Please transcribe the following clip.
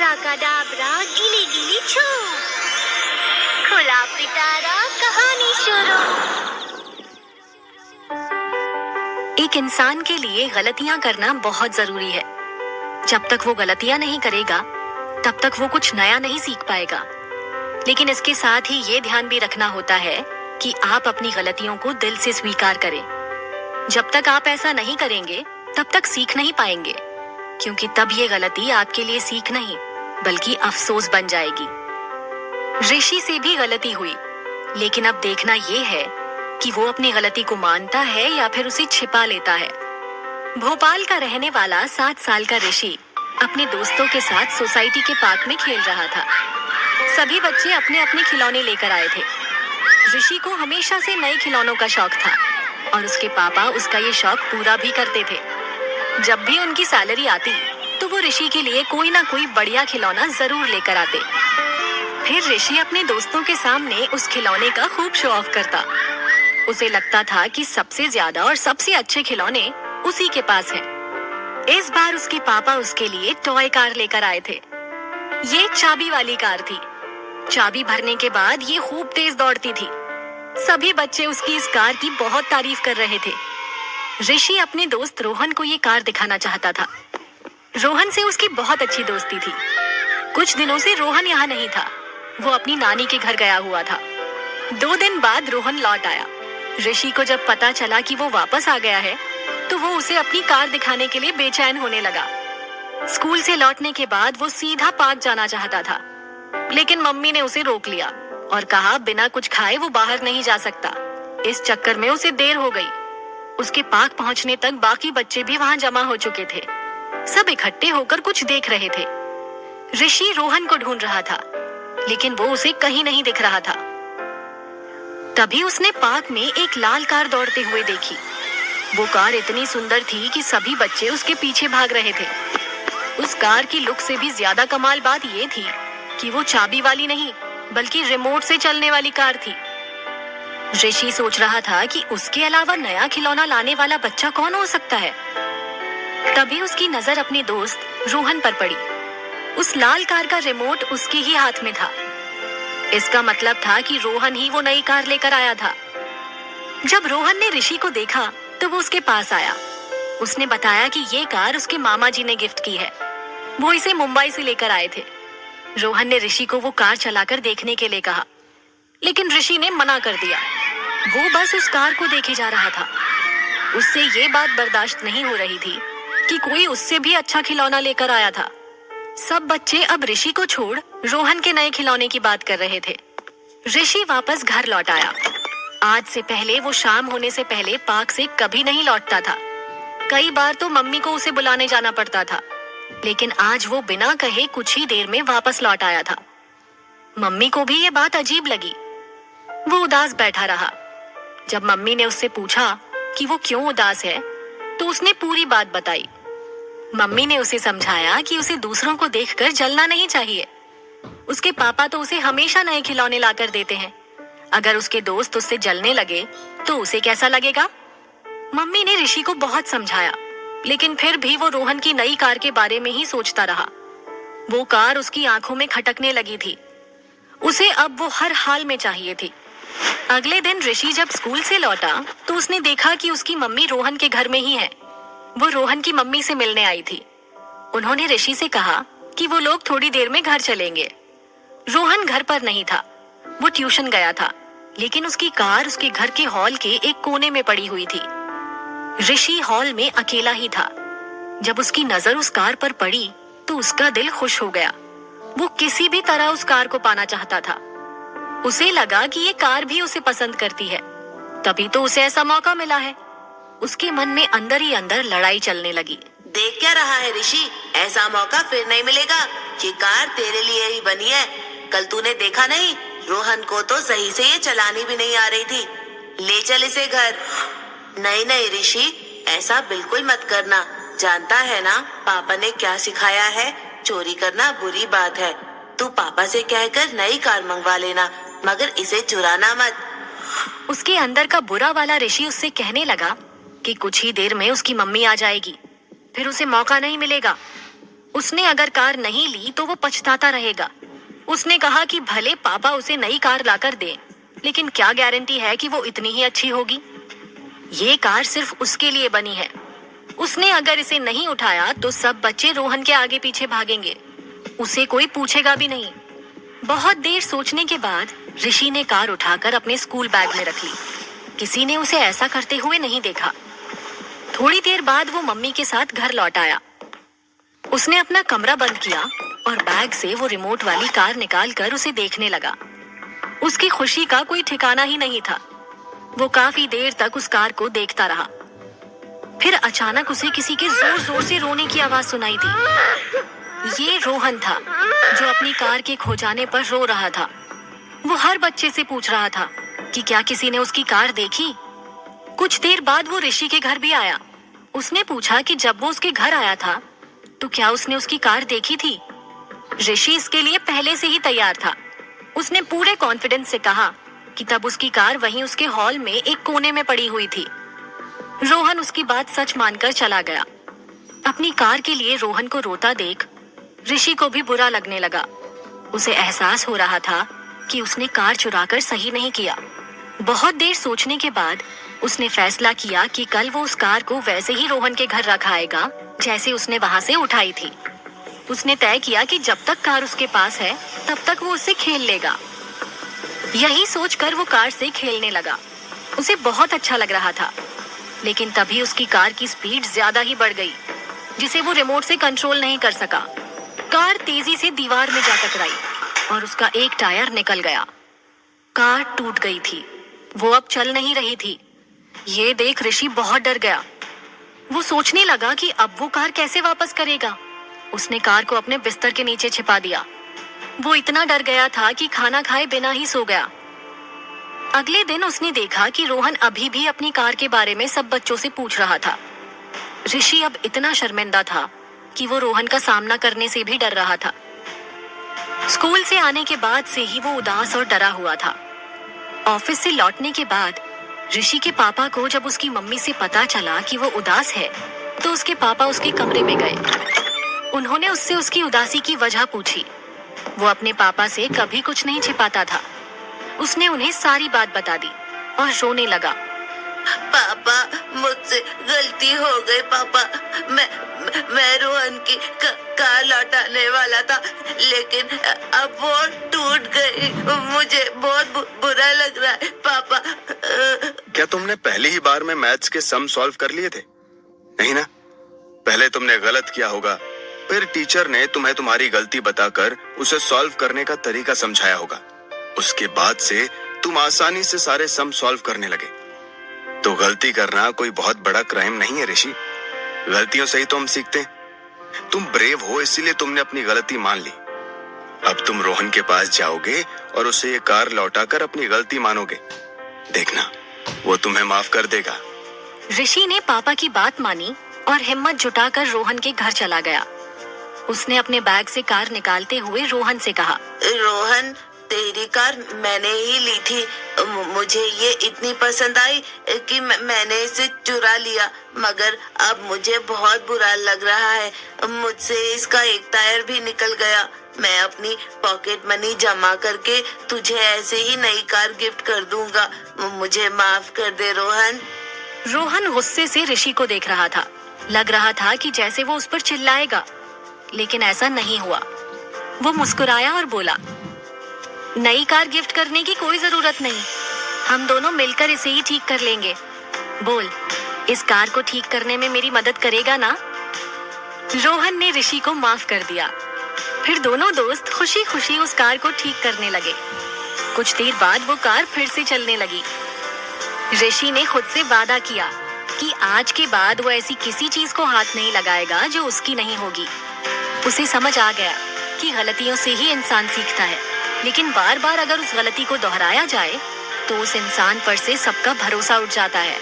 अबरा कडाबरा गिली गिली छू, खुला पिटारा कहानी शुरू। एक इंसान के लिए गलतियां करना बहुत जरूरी है। जब तक वो गलतियां नहीं करेगा तब तक वो कुछ नया नहीं सीख पाएगा। लेकिन इसके साथ ही ये ध्यान भी रखना होता है कि आप अपनी गलतियों को दिल से स्वीकार करें। जब तक आप ऐसा नहीं करेंगे तब तक सीख नहीं पाएंगे, क्योंकि तब ये गलती आपके लिए सीख नहीं बल्कि अफसोस बन जाएगी। ऋषि से भी गलती हुई, लेकिन अब देखना ये है कि वो अपनी गलती को मानता है या फिर उसे छिपा लेता है। भोपाल का रहने वाला 7 साल का ऋषि अपने दोस्तों के साथ सोसाइटी के पार्क में खेल रहा था। सभी बच्चे अपने अपने खिलौने लेकर आए थे। ऋषि को हमेशा से नए खिलौनों का शौक था और उसके पापा उसका ये शौक पूरा भी करते थे। जब भी उनकी सैलरी आती तो वो ऋषि के लिए कोई ना कोई बढ़िया खिलौना जरूर लेकर आते। फिर ऋषि अपने दोस्तों के सामने उस खिलौने का खूब शो ऑफ करता। उसे लगता था कि सबसे ज्यादा और सबसे अच्छे खिलौने उसी के पास हैं। इस बार उसके पापा उसके लिए टॉय कार लेकर आए थे। ये चाबी वाली कार थी। चाबी भरने के बाद ये खूब तेज दौड़ती थी। सभी बच्चे उसकी इस कार की बहुत तारीफ कर रहे थे। ऋषि अपने दोस्त रोहन को ये कार दिखाना चाहता था। रोहन से उसकी बहुत अच्छी दोस्ती थी। कुछ दिनों से रोहन यहाँ नहीं था, वो अपनी नानी के घर गया हुआ था। 2 दिन बाद रोहन लौट आया। ऋषि को जब पता चला कि वो वापस आ गया है तो वो उसे अपनी कार दिखाने के लिए बेचैन होने लगा। स्कूल से लौटने के बाद वो सीधा पार्क जाना चाहता था, लेकिन मम्मी ने उसे रोक लिया और कहा बिना कुछ खाए वो बाहर नहीं जा सकता। इस चक्कर में उसे देर हो गई। उसके पार्क पहुंचने तक बाकी बच्चे भी वहां जमा हो चुके थे। सब इकट्ठे होकर कुछ देख रहे थे। ऋषि रोहन को ढूंढ रहा था, लेकिन वो उसे कहीं नहीं दिख रहा था। तभी उसने पार्क में एक लाल कार दौड़ते हुए देखी। वो कार इतनी सुंदर थी कि सभी बच्चे उसके पीछे भाग रहे थे। उस कार की लुक से भी ज्यादा कमाल बात ये थी कि वो चाबी वाली नहीं बल्कि रिमोट से चलने वाली कार थी। ऋषि सोच रहा था कि उसके अलावा नया खिलौना लाने वाला बच्चा कौन हो सकता है। तभी उसकी नजर अपने दोस्त रोहन पर पड़ी। उस लाल कार का रिमोट उसके ही हाथ में था। इसका मतलब था कि रोहन ही वो नई कार लेकर आया था। जब रोहन ने ऋषि को देखा तो वो उसके पास आया। उसने बताया कि ये कार उसके मामा जी ने गिफ्ट की है। वो इसे मुंबई से लेकर आए थे। रोहन ने ऋषि को वो कार चलाकर देखने के लिए कहा, लेकिन ऋषि ने मना कर दिया। वो बस उस कार को देखे जा रहा था। उससे ये बात बर्दाश्त नहीं हो रही थी कि कोई उससे भी अच्छा खिलौना लेकर आया था। सब बच्चे अब ऋषि को छोड़ रोहन के नए खिलौने की बात कर रहे थे। ऋषि वापस घर लौट आया। आज से पहले वो शाम होने से पहले पार्क से कभी नहीं लौटता था। कई बार तो मम्मी को उसे बुलाने जाना पड़ता था, लेकिन आज वो बिना कहे कुछ ही देर में वापस लौट आया था। मम्मी को भी ये बात अजीब लगी। वो उदास बैठा रहा। जब मम्मी ने उससे पूछा कि वो क्यों उदास है तो उसने पूरी बात बताई। मम्मी ने उसे समझाया कि उसे दूसरों को देखकर जलना नहीं चाहिए। उसके पापा तो उसे हमेशा नए खिलौने लाकर देते हैं। अगर उसके दोस्त उससे जलने लगे तो उसे कैसा लगेगा। मम्मी ने ऋषि को बहुत समझाया, लेकिन फिर भी वो रोहन की नई कार के बारे में ही सोचता रहा। वो कार उसकी आंखों में खटकने लगी थी। उसे अब वो हर हाल में चाहिए थी। अगले दिन ऋषि जब स्कूल से लौटा तो उसने देखा कि उसकी मम्मी रोहन के घर में ही है। वो रोहन की मम्मी से मिलने आई थी। उन्होंने ऋषि से कहा कि वो लोग थोड़ी देर में घर चलेंगे। रोहन घर पर नहीं था, वो ट्यूशन गया था, लेकिन उसकी कार उसके घर के हॉल के एक कोने में पड़ी हुई थी। ऋषि हॉल में अकेला ही था। जब उसकी नजर उस कार पर पड़ी तो उसका दिल खुश हो गया। वो किसी भी तरह उस कार को पाना चाहता था। उसे लगा कि ये कार भी उसे पसंद करती है, तभी तो उसे ऐसा मौका मिला है। उसके मन में अंदर ही अंदर लड़ाई चलने लगी। देख क्या रहा है ऋषि, ऐसा मौका फिर नहीं मिलेगा। ये कार तेरे लिए ही बनी है। कल तूने देखा नहीं, रोहन को तो सही से ये चलानी भी नहीं आ रही थी। ले चल इसे घर। नहीं नहीं ऋषि, ऐसा बिल्कुल मत करना। जानता है ना पापा ने क्या सिखाया है, चोरी करना बुरी बात है। तू पापा से कहकर नई कार मंगवा लेना, मगर इसे चुराना मत। उसके अंदर का बुरा वाला ऋषि उससे कहने लगा कि कुछ ही देर में उसकी मम्मी आ जाएगी, फिर उसे मौका नहीं मिलेगा। उसने अगर कार नहीं ली तो वो पछताता रहेगा। उसने कहा कि भले पापा उसे नई कार लाकर दे, लेकिन क्या गारंटी है कि वो इतनी ही अच्छी होगी। ये कार सिर्फ उसके लिए बनी है। उसने अगर इसे नहीं उठाया तो सब बच्चे रोहन के आगे पीछे भागेंगे। उसे कोई पूछेगा भी नहीं। बहुत देर सोचने के बाद ऋषि ने कार उठाकर अपने स्कूल बैग में रख ली। किसी ने उसे ऐसा करते हुए नहीं देखा। थोड़ी देर बाद वो मम्मी के साथ घर लौट आया। उसने अपना कमरा बंद किया और बैग से वो रिमोट वाली कार निकालकर उसे देखने लगा। उसकी खुशी का कोई ठिकाना ही नहीं था। वो काफी देर तक उस कार को देखता रहा। फिर अचानक उसे किसी के जोर जोर से रोने की आवाज सुनाई दी। ये रोहन था, जो अपनी कार के खो जाने पर रो रहा था। वो हर बच्चे से पूछ रहा था कि क्या किसी ने उसकी कार देखी। कुछ देर बाद वो ऋषि के घर भी आया। उसने पूछा कि जब वो उसके घर आया था तो क्या उसने उसकी कार देखी थी। ऋषि इसके लिए पहले से ही तैयार था। उसने पूरे कॉन्फिडेंस से कहा कि तब उसकी कार वहीं उसके हॉल में एक कोने में पड़ी हुई थी। रोहन उसकी बात सच मानकर चला गया। अपनी कार के लिए रोहन को रोता देख ऋषि को भी बुरा लगने लगा। उसे एहसास हो रहा था कि उसने कार चुराकर सही नहीं किया। बहुत देर सोचने के बाद उसने फैसला किया कि कल वो उस कार को वैसे ही रोहन के घर रखाएगा जैसे उसने वहां से उठाई थी। उसने तय किया कि जब तक कार उसके पास है तब तक वो उससे खेल लेगा। यही सोचकर वो कार से खेलने लगा। उसे बहुत अच्छा लग रहा था, लेकिन तभी उसकी कार की स्पीड ज्यादा ही बढ़ गई, जिसे वो रिमोट से कंट्रोल नहीं कर सका। कार तेजी से दीवार में जा टकराई और उसका एक टायर निकल गया। कार टूट गई थी। वो अब चल नहीं रही थी। ये देख ऋषि बहुत डर गया। वो सोचने लगा कि अब वो कार कैसे वापस करेगा। उसने कार को अपने बिस्तर के नीचे छिपा दिया। वो इतना डर गया था कि खाना खाए बिना ही सो गया। अगले दिन उसने देखा कि रोहन अभी भी अपनी कार के बारे में सब बच्चों से पूछ रहा था। ऋषि अब इतना शर्मिंदा था कि वो रोहन का सामना करने से भी डर रहा था। स्कूल से आने के बाद से ही वो उदास और डरा हुआ था। ऑफिस से लौटने के बाद ऋषि के पापा को जब उसकी मम्मी से पता चला कि वो उदास है, तो उसके पापा उसके कमरे में गए। उन्होंने उससे उसकी उदासी की वजह पूछी। वो अपने पापा से कभी कुछ नहीं छिपाता था। उसने उन्हें सारी बात बता दी और रोने लगा। पापा, मुझसे गलती हो गई पापा। मैं रोहन की कार लौटाने वाला था, लेकिन अब वो टूट गई। मुझे बहुत बुरा लग रहा है पापा। क्या तुमने पहली ही बार में मैथ्स के सम सॉल्व कर लिए थे? नहीं ना? पहले तुमने गलत किया होगा, फिर टीचर ने तुम्हें तुम्हारी गलती बताकर उसे सॉल्व करने का तरीका समझाया होगा। उसके बाद से तुम आसानी से सारे सम सॉल्व करने लगे। तो गलती करना कोई बहुत बड़ा क्राइम नहीं है ऋषि। गलतियों से ही तो हम सीखते हैं। तुम ब्रेव हो, इसीलिए तुमने अपनी गलती मान ली। अब तुम रोहन के पास जाओगे और उसे ये कार लौटाकर अपनी गलती मानोगे। देखना, वो तुम्हें माफ कर देगा। ऋषि ने पापा की बात मानी और हिम्मत जुटाकर रोहन के घर चला गया। उसने अपने बैग से कार निकालते हुए रोहन से कहा, रोहन, तेरी कार मैंने ही ली थी। मुझे ये इतनी पसंद आई कि मैंने इसे चुरा लिया, मगर अब मुझे बहुत बुरा लग रहा है। मुझसे इसका एक टायर भी निकल गया। मैं अपनी पॉकेट मनी जमा करके तुझे ऐसे ही नई कार गिफ्ट कर दूंगा। मुझे माफ कर दे रोहन। रोहन गुस्से से ऋषि को देख रहा था। लग रहा था कि जैसे वो उस पर चिल्लाएगा, लेकिन ऐसा नहीं हुआ। वो मुस्कुराया और बोला, नई कार गिफ्ट करने की कोई जरूरत नहीं। हम दोनों मिलकर इसे ही ठीक कर लेंगे। बोल, इस कार को ठीक करने में मेरी मदद करेगा ना? रोहन ने ऋषि को माफ कर दिया। फिर दोनों दोस्त खुशी खुशी उस कार को ठीक करने लगे। कुछ देर बाद वो कार फिर से चलने लगी। ऋषि ने खुद से वादा किया कि आज के बाद वो ऐसी किसी चीज को हाथ नहीं लगाएगा जो उसकी नहीं होगी। उसे समझ आ गया कि गलतियों से ही इंसान सीखता है, लेकिन बार बार अगर उस गलती को दोहराया जाए तो उस इंसान पर से सबका भरोसा उठ जाता है।